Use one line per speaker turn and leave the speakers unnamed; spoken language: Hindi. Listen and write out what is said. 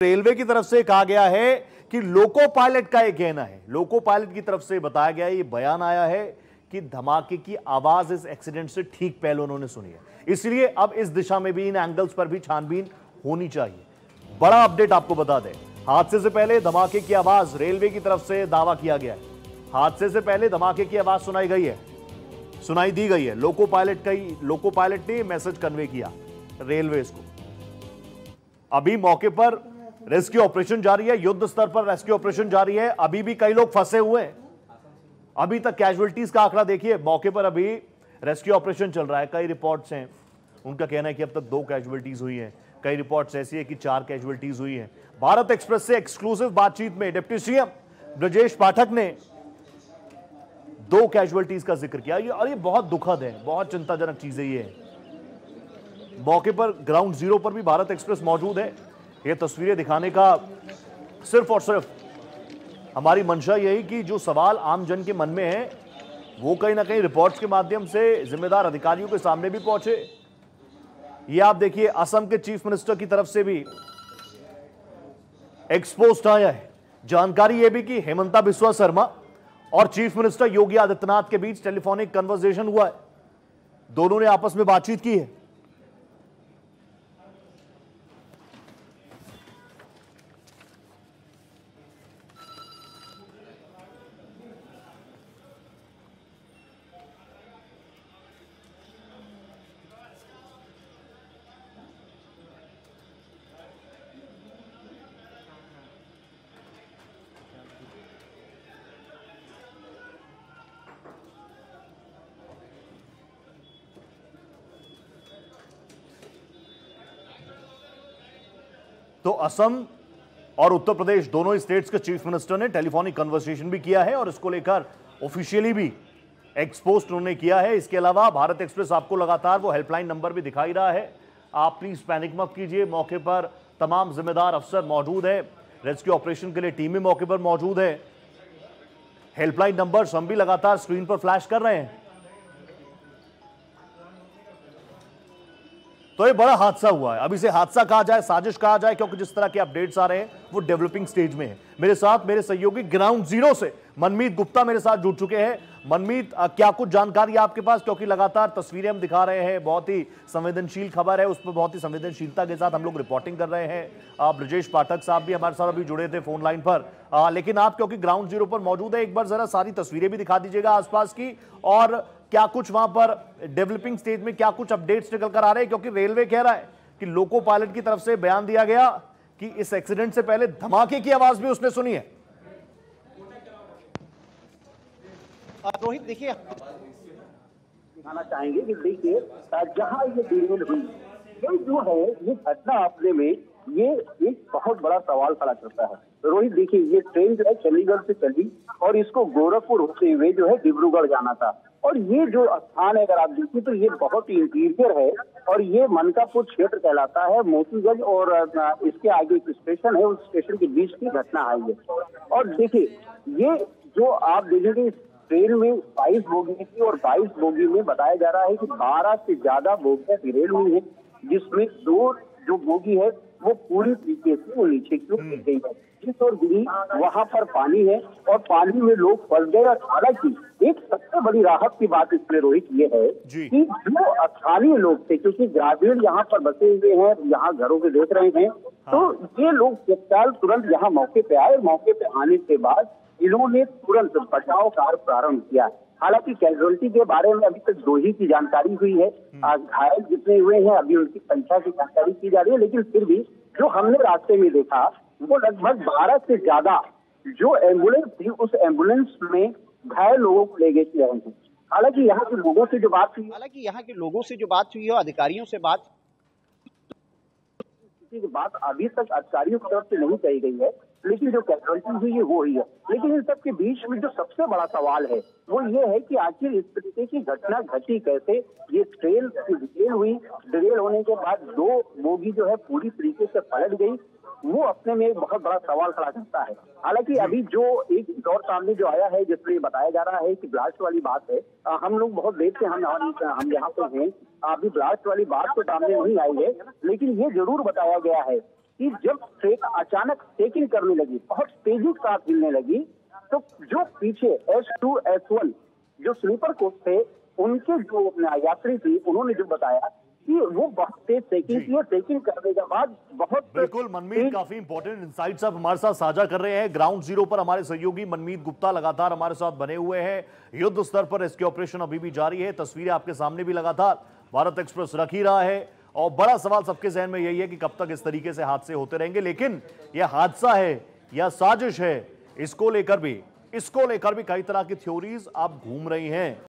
रेलवे की तरफ से कहा गया है कि लोको पायलट का यह कहना है, लोको पायलट की तरफ से बताया गया है, ये बयान आया है कि धमाके की आवाज इस एक्सीडेंट से ठीक पहले उन्होंने सुनी है, इसलिए अब इस दिशा में भी इन एंगल्स पर भी छानबीन होनी चाहिए। बड़ा अपडेट आपको बता दें, हादसे से पहले धमाके की आवाज रेलवे की तरफ से दावा किया गया है। हादसे से पहले धमाके की आवाज सुनाई दी गई है। लोको पायलट ने मैसेज कन्वे किया रेलवेज को। अभी मौके पर रेस्क्यू ऑपरेशन जारी है, युद्ध स्तर पर रेस्क्यू ऑपरेशन जारी है। अभी भी कई लोग फंसे हुए हैं। अभी तक कैजुअलिटीज का आंकड़ा देखिए, मौके पर अभी रेस्क्यू ऑपरेशन चल रहा है। कई रिपोर्ट्स हैं, उनका कहना है कि अब तक 2 कैजुअलिटीज हुई हैं, कई रिपोर्ट्स ऐसी है कि 4 कैजुअलिटीज हुई हैं। भारत एक्सप्रेस से एक्सक्लूसिव बातचीत में डिप्टी सीएम ब्रजेश पाठक ने 2 कैजुअलिटीज का जिक्र किया और ये बहुत दुखद है, बहुत चिंताजनक चीजें ये है। मौके पर ग्राउंड जीरो पर भी भारत एक्सप्रेस मौजूद है। ये तस्वीरें दिखाने का सिर्फ और सिर्फ हमारी मंशा यही कि जो सवाल आम जन के मन में है वो कहीं ना कहीं रिपोर्ट्स के माध्यम से जिम्मेदार अधिकारियों के सामने भी पहुंचे। ये आप देखिए, असम के चीफ मिनिस्टर की तरफ से भी एक्सपोस्ट आया है। जानकारी यह भी कि हेमंता बिस्वा शर्मा और चीफ मिनिस्टर योगी आदित्यनाथ के बीच टेलीफोनिक कन्वर्सेशन हुआ है, दोनों ने आपस में बातचीत की है। तो असम और उत्तर प्रदेश दोनों ही स्टेट्स के चीफ मिनिस्टर ने टेलीफोनिक कन्वर्सेशन भी किया है और इसको लेकर ऑफिशियली भी एक्सपोस्ट उन्होंने किया है। इसके अलावा भारत एक्सप्रेस आपको लगातार वो हेल्पलाइन नंबर भी दिखाई रहा है। आप प्लीज पैनिक मत कीजिए, मौके पर तमाम जिम्मेदार अफसर मौजूद है, रेस्क्यू ऑपरेशन के लिए टीमें मौके पर मौजूद है। हेल्पलाइन नंबर हम भी लगातार स्क्रीन पर फ्लैश कर रहे हैं। तो ये बड़ा हादसा हुआ है। अब इसे हादसा कहा जाए, साजिश कहा जाए, क्योंकि जिस तरह के अपडेट्स आ रहे हैं वो डेवलपिंग स्टेज में है। मेरे साथ मेरे सहयोगी ग्राउंड जीरो से मनमीत गुप्ता मेरे साथ जुड़ चुके हैं। मनमीत, क्या कुछ जानकारी आपके पास, क्योंकि लगातार तस्वीरें हम दिखा रहे हैं, बहुत ही संवेदनशील खबर है, उस पर बहुत ही संवेदनशीलता के साथ हम लोग रिपोर्टिंग कर रहे हैं। ब्रजेश पाठक साहब भी हमारे साथ अभी जुड़े थे फोन लाइन पर, लेकिन आप क्योंकि ग्राउंड जीरो पर मौजूद है, एक बार जरा सारी तस्वीरें भी दिखा दीजिएगा आसपास की, और क्या कुछ वहां पर डेवलपिंग स्टेज में क्या कुछ अपडेट्स निकल कर आ रहे हैं, क्योंकि रेलवे कह रहा है कि लोको पायलट की तरफ से बयान दिया गया कि इस एक्सीडेंट से पहले धमाके की आवाज भी उसने सुनी है।
रोहित, देखिए दिखाना चाहेंगे कि देखिए जहां ये डिरेल हुई, ये जो है ये घटना अपने में ये एक बहुत बड़ा सवाल खड़ा करता है। रोहित, देखिए ये ट्रेन जो है चंडीगढ़ से चली और इसको गोरखपुर होते हुए जो है डिब्रूगढ़ जाना था, और ये जो स्थान है अगर आप देखिए तो ये बहुत ही इंटीरियर है और ये मनकापुर क्षेत्र कहलाता है। मोतीगंज और इसके आगे एक स्टेशन है, उस स्टेशन के बीच की घटना है ये। और देखिए ये जो आप देखेंगे ट्रेन में 22 बोगी थी और 22 बोगी में बताया जा रहा है कि 12 से ज्यादा बोगियां गिरेल हुई है, जिसमें 2 जो बोगी है वो पूरी तरीके से वो नीचे की ओर गिर गई है। जिस ओर गिरी वहां पर पानी है और पानी में लोग फंस गए। हालांकि एक सबसे बड़ी राहत की बात इसमें रोहित ये है कि जो स्थानीय लोग थे, क्योंकि ग्रामीण यहाँ पर बसे हुए हैं, यहाँ घरों के देख रहे हैं, तो ये लोग तत्काल तुरंत यहाँ मौके पे आए। मौके पे आने के बाद इन्होंने तुरंत बचाव कार्य प्रारंभ किया। हालांकि कैजुअलिटी के बारे में अभी तक 2 ही की जानकारी हुई है। घायल जितने हुए हैं अभी उनकी संख्या की जानकारी की जा रही है, लेकिन फिर भी जो हमने रास्ते में देखा वो लगभग 12 से ज्यादा जो एम्बुलेंस थी उस एम्बुलेंस में घायल लोगों को ले गए थे। हालांकि यहाँ के लोगों से जो बात हुई है, अधिकारियों से बात अभी तक अधिकारियों की तरफ से नहीं कही गई है, लेकिन जो कैजुअलिटी हुई है वो ही है। लेकिन इन सब के बीच में जो सबसे बड़ा सवाल है वो ये है कि आखिर इस तरीके की घटना घटी कैसे। ये ट्रेन डिरेल होने के बाद 2 बोगी जो है पूरी तरीके से पलट गई, वो अपने में एक बहुत बड़ा सवाल खड़ा करता है। हालांकि अभी जो एक दौर सामने जो आया है जिसमें बताया जा रहा है कि ब्लास्ट वाली बात है, हम लोग बहुत देर से हम यहाँ पे हैं, अभी ब्लास्ट वाली बात तो सामने नहीं आई है, लेकिन ये जरूर बताया गया है कि जब ट्रेन अचानक टेकिंग करने लगी, बहुत तेजी के साथ हिलने लगी, तो जो पीछे S2 S1 जो स्लीपर कोच थे, उनके जो यात्री थी, उन्होंने जो बताया कि वो बहुत तेज टेकिंग की, टेकिंग करने के बाद बहुत
बिल्कुल मनमीत, काफी इंपॉर्टेंट इनसाइट्स आप हमारे साथ साझा कर रहे हैं। ग्राउंड जीरो पर हमारे सहयोगी मनमीत गुप्ता लगातार हमारे साथ बने हुए हैं। युद्ध स्तर पर रेस्क्यू ऑपरेशन अभी भी जारी है। तस्वीरें आपके सामने भी लगातार भारत एक्सप्रेस रख ही रहा है और बड़ा सवाल सबके जहन में यही है कि कब तक इस तरीके से हादसे होते रहेंगे। लेकिन यह हादसा है या साजिश है, इसको लेकर भी कई तरह की थ्योरीज आप घूम रही हैं।